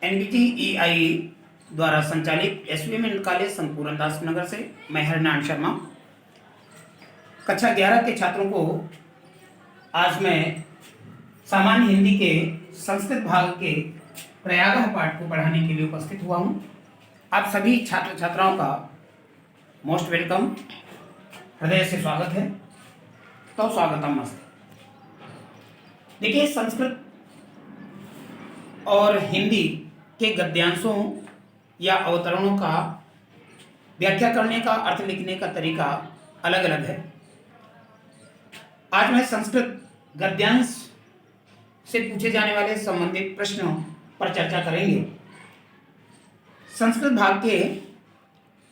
NBTEI द्वारा संचालित SVM college संपूर्ण दास नगर से मैं हरनारायण शर्मा कक्षा 11 के छात्रों को आज मैं सामान्य हिंदी के संस्कृत भाग के प्रयागह पाठ को पढ़ाने के लिए उपस्थित हुआ हूँ। आप सभी छात्र छात्राओं का मोस्ट वेलकम, हृदय से स्वागत है। तो स्वागतम मस्त। देखिए, संस्कृत और हिंदी के गद्यांशों या अवतरणों का व्याख्या करने का, अर्थ लिखने का तरीका अलग अलग है। आज मैं संस्कृत गद्यांश से पूछे जाने वाले संबंधित प्रश्नों पर चर्चा करेंगे। संस्कृत भाग के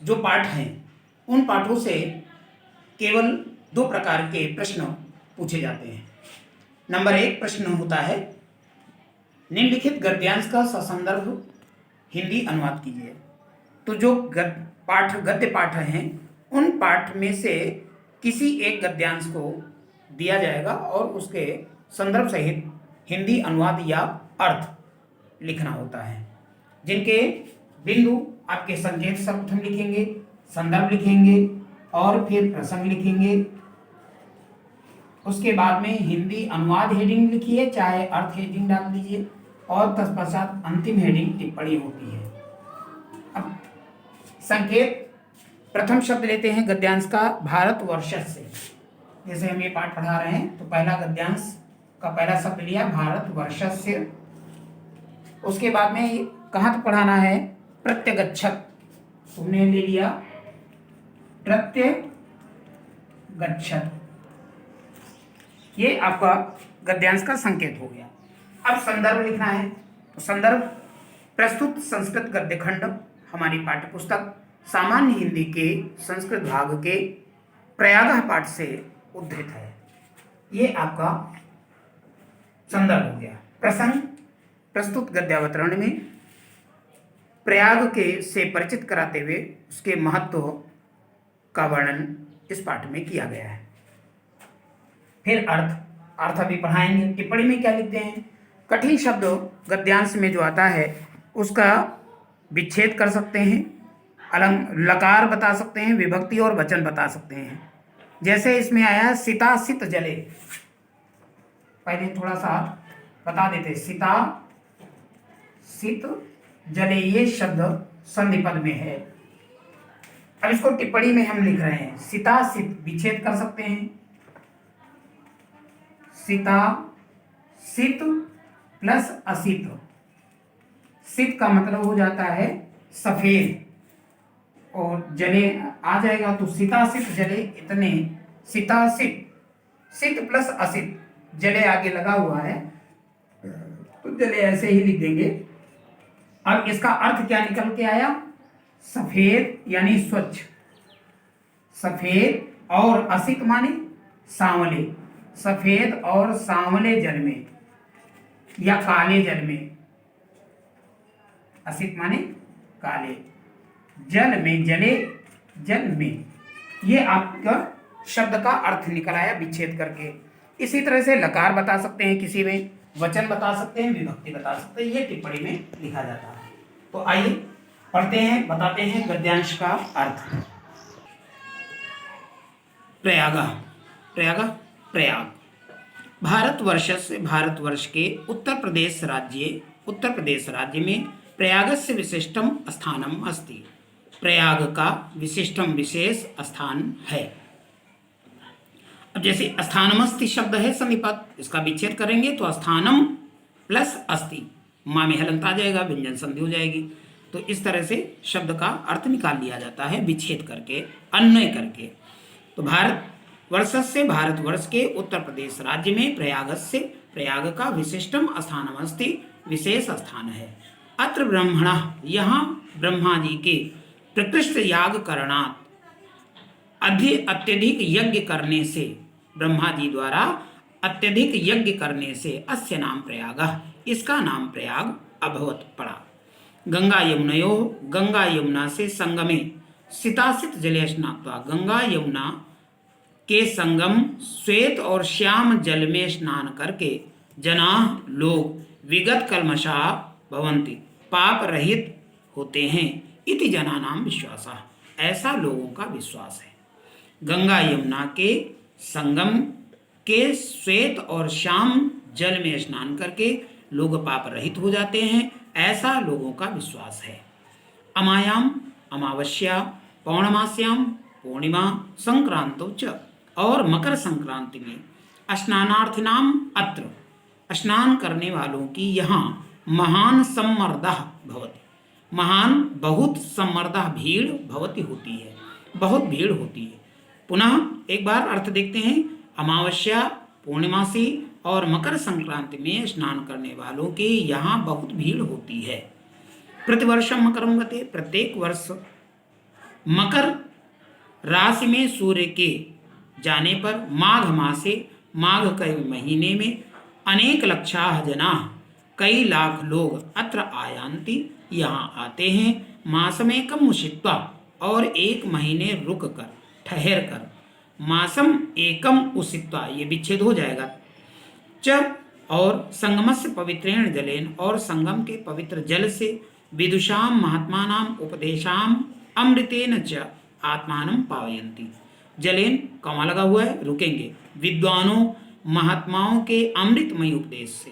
जो पाठ हैं उन पाठों से केवल 2 प्रकार के प्रश्न पूछे जाते हैं। नंबर 1 प्रश्न होता है, निम्नलिखित गद्यांश का ससंदर्भ हिंदी अनुवाद कीजिए। तो जो गद्य पाठ हैं उन पाठ में से किसी एक गद्यांश को दिया जाएगा और उसके संदर्भ सहित हिंदी अनुवाद या अर्थ लिखना होता है, जिनके बिंदु आपके संकेत सर्वप्रथम लिखेंगे, संदर्भ लिखेंगे और फिर प्रसंग लिखेंगे। उसके बाद में हिंदी अनुवाद हेडिंग लिखिए, चाहे अर्थ हेडिंग डाल दीजिए और तत्पश्चात अंतिम हेडिंग टिप्पणी होती है। अब संकेत प्रथम शब्द लेते हैं गद्यांश का भारतवर्ष से। जैसे हम ये पाठ पढ़ा रहे हैं तो पहला गद्यांश का पहला शब्द लिया भारतवर्ष से। उसके बाद में कहाँ तक पढ़ाना है, प्रत्यगच्छत तुमने ले लिया, प्रत्यगच्छत, ये आपका गद्यांश का संकेत हो गया। अब संदर्भ लिखना है। तो संदर्भ प्रस्तुत संस्कृत गद्य खंड हमारी पाठ्यपुस्तक सामान्य हिंदी के संस्कृत भाग के प्रयागह पाठ से उद्धृत है। ये आपका संदर्भ हो गया। प्रसंग प्रस्तुत गद्यावतरण में प्रयाग के से परिचित कराते हुए उसके महत्व का वर्णन इस पाठ में किया गया है। फिर अर्थ अभी पढ़ाएंगे। टिप्पणी में क्या लिखते हैं, कठिन शब्द गद्यांश में जो आता है उसका विच्छेद कर सकते हैं, लकार बता सकते हैं, विभक्ति और वचन बता सकते हैं। जैसे इसमें आया सीता सित जले, पहले थोड़ा सा बता देते, सीता सित जले ये शब्द संधि पद में है। अब इसको टिप्पणी में हम लिख रहे हैं, सीता सित विच्छेद कर सकते हैं, सीता सित प्लस असित। सित का मतलब हो जाता है सफेद और जले आ जाएगा तो सीता सित जले इतने, सीता सित, सित प्लस असित, जले आगे लगा हुआ है तो जले ऐसे ही लिख देंगे। अब इसका अर्थ क्या निकल के आया, सफेद यानी स्वच्छ, सफेद और असित माने सांवले, सफेद और सांवले जल में या काले जल में, असित माने काले जल में, जले जल में। ये आपका शब्द का अर्थ निकल आया विच्छेद करके। इसी तरह से लकार बता सकते हैं, किसी में वचन बता सकते हैं, विभक्ति बता सकते हैं, ये टिप्पणी में लिखा जाता है। तो आइए पढ़ते हैं, बताते हैं गद्यांश का अर्थ। प्रयाग भारतवर्ष से भारतवर्ष के उत्तर प्रदेश राज्य में प्रयागस्य विशिष्टम स्थानम अस्ति। प्रयाग का विशिष्टम विशेष स्थान है। अब जैसे स्थानमस्ति शब्द है संधिपद, इसका विच्छेद करेंगे तो स्थानम प्लस अस्ति, माँ में हलंत आ जाएगा, व्यंजन संधि हो जाएगी। तो इस तरह से शब्द का अर्थ निकाल लिया जाता है विच्छेद करके, अन्वय करके। तो भारतवर्ष के उत्तर प्रदेश राज्य में प्रयाग का विशिष्टम स्थानम अस्ति, विशेष स्थान है। अत्र ब्रह्मणः, यहाँ ब्रह्मा जी के प्रकृष्ट याग करणात्, अत्यधिक यज्ञ करने से, ब्रह्मा जी द्वारा अत्यधिक यज्ञ करने से अस्य नाम प्रयागः, इसका नाम प्रयाग अभवत पड़ा। गंगा यमुना से संगमे सितासित जले स्नात्वा, गंगा यमुना के संगम श्वेत और श्याम जल में स्नान करके जना लोग विगत कल्मषा भवन्ति, पाप रहित होते हैं इति जनानाम विश्वासः, ऐसा लोगों का विश्वास है। गंगा यमुना के संगम के श्वेत और श्याम जल में स्नान करके लोग पाप रहित हो जाते हैं, ऐसा लोगों का विश्वास है। अमायाम अमावस्या पौर्णमास्याम पूर्णिमा संक्रांतो च, और मकर संक्रांति में स्नानार्थिनाम अत्र, स्नान करने वालों की यहाँ महान सम्मर्दः भवति, महान बहुत सम्मर्दः भीड़ भवति होती है, बहुत भीड़ होती है। पुनः एक बार अर्थ देखते हैं। अमावस्या पूर्णिमासी और मकर संक्रांति में स्नान करने वालों की यहाँ बहुत भीड़ होती है। प्रतिवर्षम मकरम गते, प्रत्येक वर्ष मकर राशि में सूर्य के जाने पर माघ मासे, माघ के महीने में अनेक लक्षाः जनाः, कई लाख लोग अत्र आयान्ति, यहाँ आते हैं। मासमेकम उषित्वा, और एक महीने रुक कर ठहर कर, मासम एकम उषित्वा ये विच्छेद हो जाएगा, च और संगमस्य पवित्रेण जलेन, और संगम के पवित्र जल से विदुषाम महात्मानाम उपदेशाम अमृतेन च आत्मानं पावयन्ति, जलेन कमा लगा हुआ है, रुकेंगे, विद्वानों महात्माओं के अमृतमय उपदेश से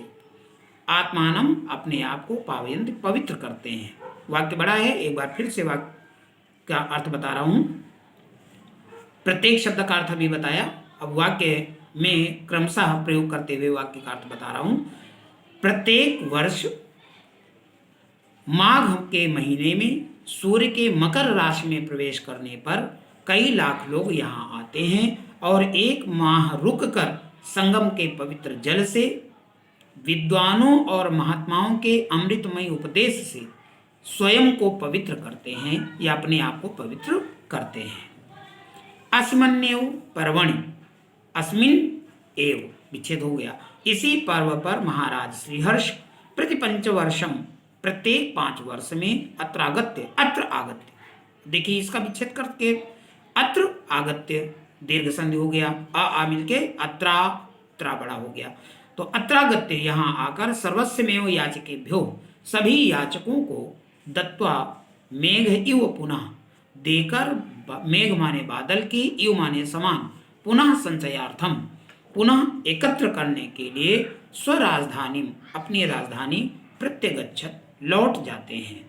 आत्मानम अपने आप को पावयन्ति पवित्र करते हैं। वाक्य बड़ा है, एक बार फिर से वाक्य का अर्थ बता रहा हूँ। प्रत्येक शब्द का अर्थ भी बताया, अब वाक्य में क्रमशः प्रयोग करते हुए वाक्य का अर्थ बता रहा हूँ। प्रत्येक वर्ष माघ के महीने में सूर्य के मकर राशि में प्रवेश करने पर कई लाख लोग यहाँ आते हैं और एक माह रुक कर संगम के पवित्र जल से विद्वानों और महात्माओं के अमृतमय उपदेश से स्वयं को पवित्र करते हैं या अपने आप को पवित्र करते हैं। अस्मन्नेव पर्वणि, अस्मिन एव विच्छेद हो गया, इसी पर्व पर महाराज श्रीहर्ष प्रति पंचवर्षम, प्रत्येक 5 वर्ष में अत्र आगत्य, देखिए इसका विच्छेद करके अत्र आगत्य दीर्घ संधि हो गया, आ मिलके अत्रा, त्रा बड़ा हो गया, तो अत्रागत्य यहाँ आकर सर्वस्वमेव याचकेभ्यो, सभी याचकों को दत्वा मेघ इव पुनः, देकर, मेघ माने बादल की, इव माने समान, पुनः संचयार्थम, पुनः एकत्र करने के लिए स्वराजधानी, अपनी राजधानी प्रत्यगच्छत, लौट जाते हैं।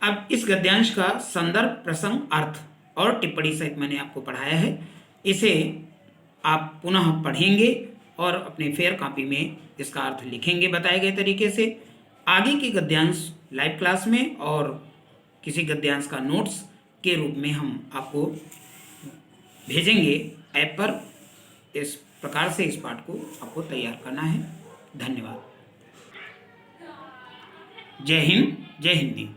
अब इस गद्यांश का संदर्भ, प्रसंग, अर्थ और टिप्पणी सहित मैंने आपको पढ़ाया है। इसे आप पुनः पढ़ेंगे और अपने फेयर कॉपी में इसका अर्थ लिखेंगे बताए गए तरीके से। आगे की गद्यांश लाइव क्लास में और किसी गद्यांश का नोट्स के रूप में हम आपको भेजेंगे ऐप पर। इस प्रकार से इस पाठ को आपको तैयार करना है। धन्यवाद। जय हिंद, जय हिंदी।